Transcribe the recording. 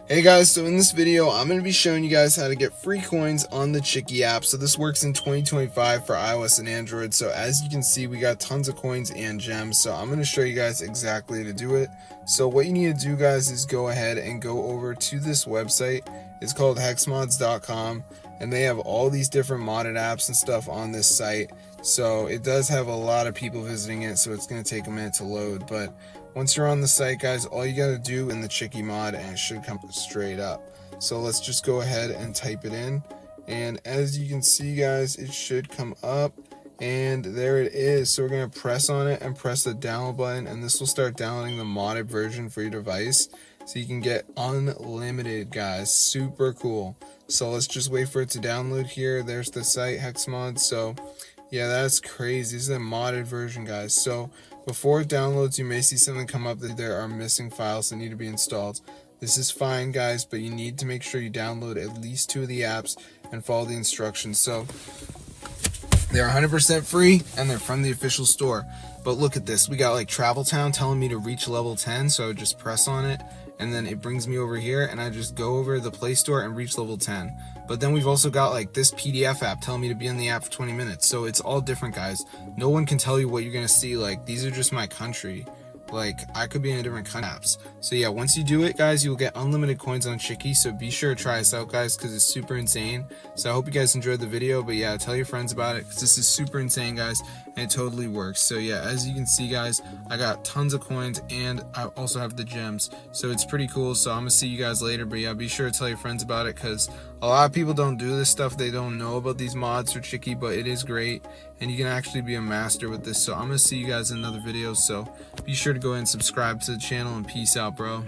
Hey guys, so in this video, I'm going to be showing you guys how to get free coins on the Chikii app. So this works in 2025 for iOS and Android. So as you can see, we got tons of coins and gems. So I'm going to show you guys exactly how to do it. So what you need to do, guys, is go ahead and go over to this website. It's called hexmods.com, and they have all these different modded apps and stuff on this site. So it does have a lot of people visiting it, so it's going to take a minute to load. But once you're on the site, guys, all you got to do in the Chikii mod, and it should come straight up. So let's just go ahead and type it in. And as you can see, guys, it should come up. And there it is. So we're going to press on it and press the download button, and this will start downloading the modded version for your device. So you can get unlimited, guys. Super cool. So let's just wait for it to download here. There's the site, Hexmod. So yeah, that's crazy. This is a modded version, guys. So before it downloads, you may see something come up that there are missing files that need to be installed. This is fine, guys, but you need to make sure you download at least 2 of the apps and follow the instructions. So they're 100% free, and they're from the official store. But look at this. We got like Travel Town telling me to reach level 10, so I would just press on it, and then it brings me over here, and I just go over to the Play Store and reach level 10. But then we've also got like this PDF app telling me to be in the app for 20 minutes. So it's all different, guys. No one can tell you what you're going to see. Like, these are just my country. Like, I could be in a different kind of apps. So yeah, once you do it, guys, you'll get unlimited coins on Chikii. So be sure to try this out, guys, because it's super insane. So I hope you guys enjoyed the video. But yeah, tell your friends about it, because this is super insane, guys, and it totally works. So yeah, as you can see, guys, I got tons of coins, and I also have the gems. So it's pretty cool. So I'm going to see you guys later. But yeah, be sure to tell your friends about it, because a lot of people don't do this stuff. They don't know about these mods for Chikii, but it is great, and you can actually be a master with this. So I'm going to see you guys in another video. So be sure to go ahead and subscribe to the channel, and peace out, bro.